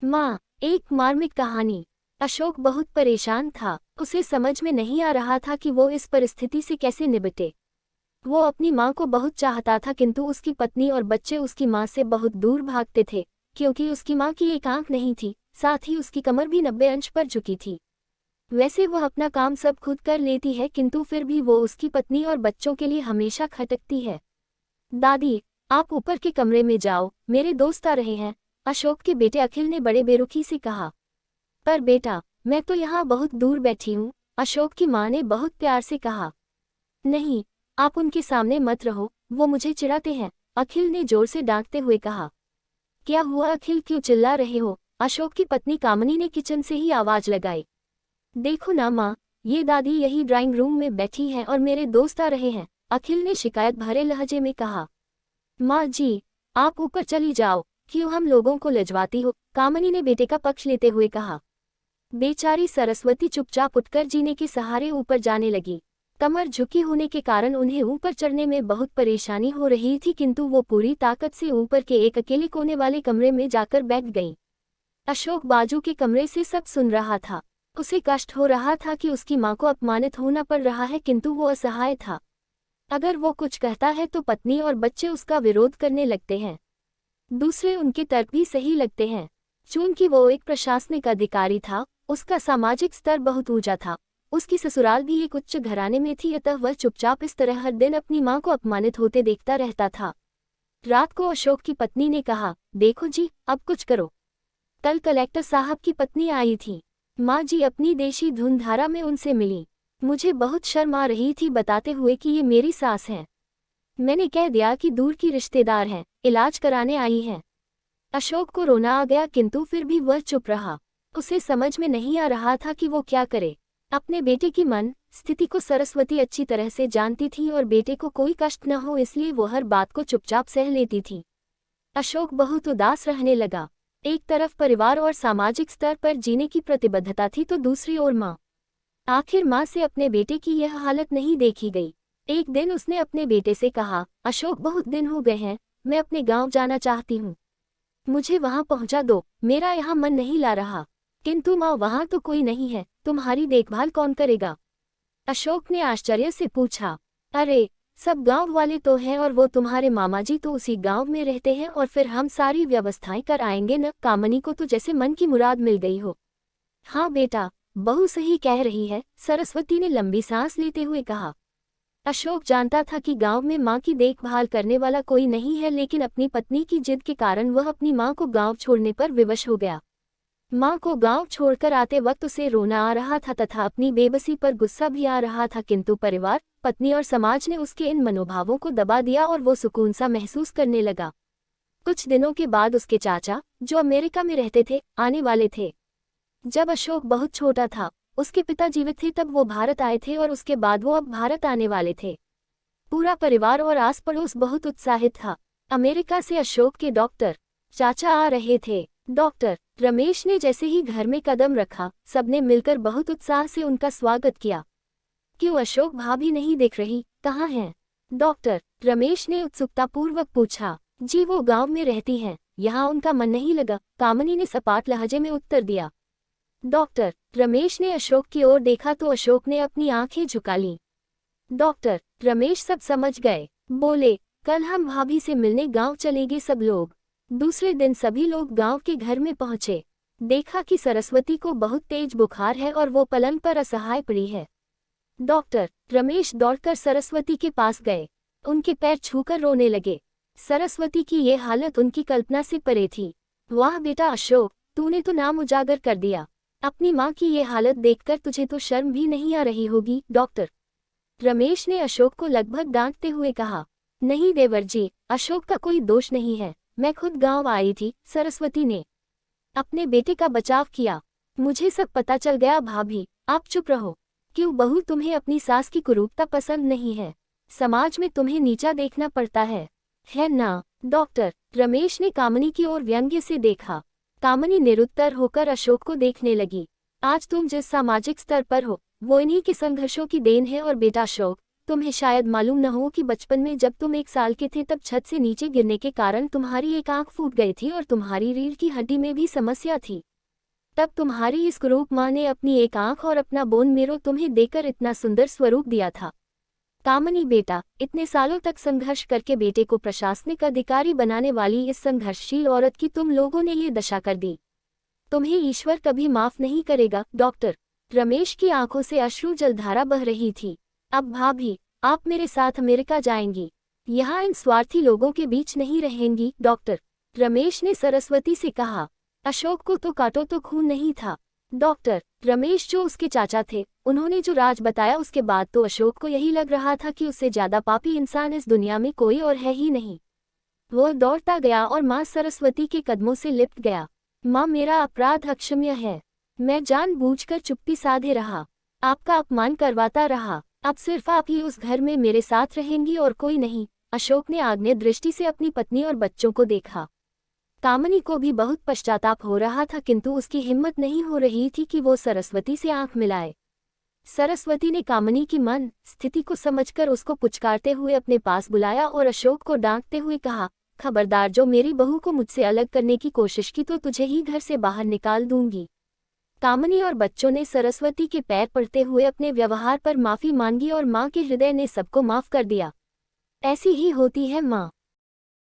माँ, एक मार्मिक कहानी। अशोक बहुत परेशान था। उसे समझ में नहीं आ रहा था कि वो इस परिस्थिति से कैसे निपटे। वो अपनी माँ को बहुत चाहता था, किंतु उसकी पत्नी और बच्चे उसकी माँ से बहुत दूर भागते थे, क्योंकि उसकी माँ की एक आंख नहीं थी, साथ ही उसकी कमर भी 90 अंश पर झुकी थी। वैसे वह अपना काम सब खुद कर लेती है, किंतु फिर भी वो उसकी पत्नी और बच्चों के लिए हमेशा खटकती है। दादी, आप ऊपर के कमरे में जाओ, मेरे दोस्त आ रहे हैं, अशोक के बेटे अखिल ने बड़े बेरुखी से कहा। पर बेटा, मैं तो यहाँ बहुत दूर बैठी हूँ, अशोक की माँ ने बहुत प्यार से कहा। नहीं, आप उनके सामने मत रहो, वो मुझे चिढ़ाते हैं, अखिल ने जोर से डांटते हुए कहा। क्या हुआ अखिल, क्यों चिल्ला रहे हो? अशोक की पत्नी कामनी ने किचन से ही आवाज लगाई। देखो ना माँ, ये दादी यही ड्राइंग रूम में बैठी है और मेरे दोस्त आ रहे हैं, अखिल ने शिकायत भरे लहजे में कहा। माँ जी, आप ऊपर चली जाओ, क्यों हम लोगों को लजवाती हो? कामनी ने बेटे का पक्ष लेते हुए कहा। बेचारी सरस्वती चुपचाप उठकर जीने के सहारे ऊपर जाने लगी। कमर झुकी होने के कारण उन्हें ऊपर चढ़ने में बहुत परेशानी हो रही थी, किंतु वो पूरी ताकत से ऊपर के एक अकेले कोने वाले कमरे में जाकर बैठ गई। अशोक बाजू के कमरे से सब सुन रहा था। उसे कष्ट हो रहा था कि उसकी माँ को अपमानित होना पड़ रहा है, किंतु वो असहाय था। अगर वो कुछ कहता है तो पत्नी और बच्चे उसका विरोध करने लगते हैं। दूसरे उनके तर्क भी सही लगते हैं। चूंकि वो एक प्रशासनिक अधिकारी था, उसका सामाजिक स्तर बहुत ऊंचा था, उसकी ससुराल भी एक उच्च घराने में थी, अतः वह चुपचाप इस तरह हर दिन अपनी माँ को अपमानित होते देखता रहता था। रात को अशोक की पत्नी ने कहा, देखो जी, अब कुछ करो। कल कलेक्टर साहब की पत्नी आई थी। माँ जी अपनी देशी धुनधारा में उनसे मिली। मुझे बहुत शर्म आ रही थी बताते हुए कि ये मेरी सास हैं। मैंने कह दिया कि दूर की रिश्तेदार हैं, इलाज कराने आई हैं। अशोक को रोना आ गया, किंतु फिर भी वह चुप रहा। उसे समझ में नहीं आ रहा था कि वो क्या करे। अपने बेटे की मन स्थिति को सरस्वती अच्छी तरह से जानती थी और बेटे को कोई कष्ट न हो इसलिए वो हर बात को चुपचाप सह लेती थी। अशोक बहुत उदास रहने लगा। एक तरफ परिवार और सामाजिक स्तर पर जीने की प्रतिबद्धता थी, तो दूसरी ओर माँ। आखिर माँ से अपने बेटे की यह हालत नहीं देखी गई। एक दिन उसने अपने बेटे से कहा, अशोक बहुत दिन हो गए हैं, मैं अपने गांव जाना चाहती हूँ, मुझे वहां पहुंचा दो, मेरा यहाँ मन नहीं ला रहा। किंतु माँ, वहां तो कोई नहीं है, तुम्हारी देखभाल कौन करेगा? अशोक ने आश्चर्य से पूछा। अरे, सब गांव वाले तो हैं और वो तुम्हारे मामा जी तो उसी गांव में रहते हैं, और फिर हम सारी व्यवस्थाएं कर आएंगे न। कामनी को तो जैसे मन की मुराद मिल गई हो। हाँ बेटा, बहू सही कह रही है, सरस्वती ने लंबी सांस लेते हुए कहा। अशोक जानता था कि गांव में मां की देखभाल करने वाला कोई नहीं है, लेकिन अपनी पत्नी की जिद के कारण वह अपनी मां को गांव छोड़ने पर विवश हो गया। मां को गांव छोड़कर आते वक्त उसे रोना आ रहा था तथा अपनी बेबसी पर गुस्सा भी आ रहा था, किंतु परिवार, पत्नी और समाज ने उसके इन मनोभावों को दबा दिया और वो सुकून सा महसूस करने लगा। कुछ दिनों के बाद उसके चाचा, जो अमेरिका में रहते थे, आने वाले थे। जब अशोक बहुत छोटा था, उसके पिता जीवित थे तब वो भारत आए थे और उसके बाद वो अब भारत आने वाले थे। पूरा परिवार और आस पड़ोस बहुत उत्साहित था। अमेरिका से अशोक के डॉक्टर चाचा आ रहे थे। डॉक्टर रमेश ने जैसे ही घर में कदम रखा, सबने मिलकर बहुत उत्साह से उनका स्वागत किया। क्यों अशोक, भाभी नहीं दिख रही, कहाँ हैं? डॉक्टर रमेश ने उत्सुकतापूर्वक पूछा। जी, वो गांव में रहती हैं, यहाँ उनका मन नहीं लगा, कामनी ने सपाट लहजे में उत्तर दिया। डॉक्टर रमेश ने अशोक की ओर देखा तो अशोक ने अपनी आंखें झुका लीं। डॉक्टर रमेश सब समझ गए। बोले, कल हम भाभी से मिलने गांव चलेंगे सब लोग। दूसरे दिन सभी लोग गांव के घर में पहुंचे। देखा कि सरस्वती को बहुत तेज बुखार है और वो पलंग पर असहाय पड़ी है। डॉक्टर रमेश दौड़कर सरस्वती के पास गए, उनके पैर छूकर रोने लगे। सरस्वती की ये हालत उनकी कल्पना से परे थी। वाह बेटा अशोक, तूने तो नाम उजागर कर दिया। अपनी माँ की ये हालत देखकर तुझे तो शर्म भी नहीं आ रही होगी? डॉक्टर रमेश ने अशोक को लगभग डांटते हुए कहा। नहीं देवर जी, अशोक का कोई दोष नहीं है, मैं खुद गांव आई थी। सरस्वती ने अपने बेटे का बचाव किया। मुझे सब पता चल गया। भाभी, आप चुप रहो। क्यों बहू, तुम्हें अपनी सास की कुरूपता पसंद नहीं है? समाज में तुम्हें नीचा देखना पड़ता है ना? डॉक्टर रमेश ने कामनी की ओर व्यंग्य से देखा। कामनी निरुत्तर होकर अशोक को देखने लगी। आज तुम जिस सामाजिक स्तर पर हो, वो इन्हीं के संघर्षों की देन है। और बेटा अशोक, तुम्हें शायद मालूम न हो कि बचपन में जब तुम 1 साल के थे तब छत से नीचे गिरने के कारण तुम्हारी एक आंख फूट गई थी और तुम्हारी रीढ़ की हड्डी में भी समस्या थी। तब तुम्हारी इस कुरूप माँ ने अपनी एक आंख और अपना बोन मेरो तुम्हें देकर इतना सुंदर स्वरूप दिया था। कामनी बेटा, इतने सालों तक संघर्ष करके बेटे को प्रशासनिक अधिकारी बनाने वाली इस संघर्षशील औरत की तुम लोगों ने ये दशा कर दी। तुम्हें ईश्वर कभी माफ नहीं करेगा। डॉक्टर रमेश की आंखों से अश्रु जलधारा बह रही थी। अब भाभी, आप मेरे साथ अमेरिका जाएंगी, यहाँ इन स्वार्थी लोगों के बीच नहीं रहेंगी। डॉक्टर रमेश ने सरस्वती से कहा। अशोक को तो काटो तो खून नहीं था। डॉक्टर रमेश जो उसके चाचा थे, उन्होंने जो राज बताया उसके बाद तो अशोक को यही लग रहा था कि उससे ज्यादा पापी इंसान इस दुनिया में कोई और है ही नहीं। वो दौड़ता गया और माँ सरस्वती के कदमों से लिपट गया। माँ, मेरा अपराध अक्षम्य है। मैं जानबूझकर चुप्पी साधे रहा, आपका अपमान करवाता रहा। अब सिर्फ आप ही उस घर में मेरे साथ रहेंगी और कोई नहीं। अशोक ने आग्नेय दृष्टि से अपनी पत्नी और बच्चों को देखा। कामनी को भी बहुत पश्चाताप हो रहा था, किंतु उसकी हिम्मत नहीं हो रही थी कि वो सरस्वती से आंख मिलाए। सरस्वती ने कामनी की मन स्थिति को समझकर उसको पुचकारते हुए अपने पास बुलाया और अशोक को डांटते हुए कहा, खबरदार, जो मेरी बहू को मुझसे अलग करने की कोशिश की तो तुझे ही घर से बाहर निकाल दूंगी। कामनी और बच्चों ने सरस्वती के पैर पड़ते हुए अपने व्यवहार पर माफी मांगी और माँ के हृदय ने सबको माफ कर दिया। ऐसी ही होती है माँ।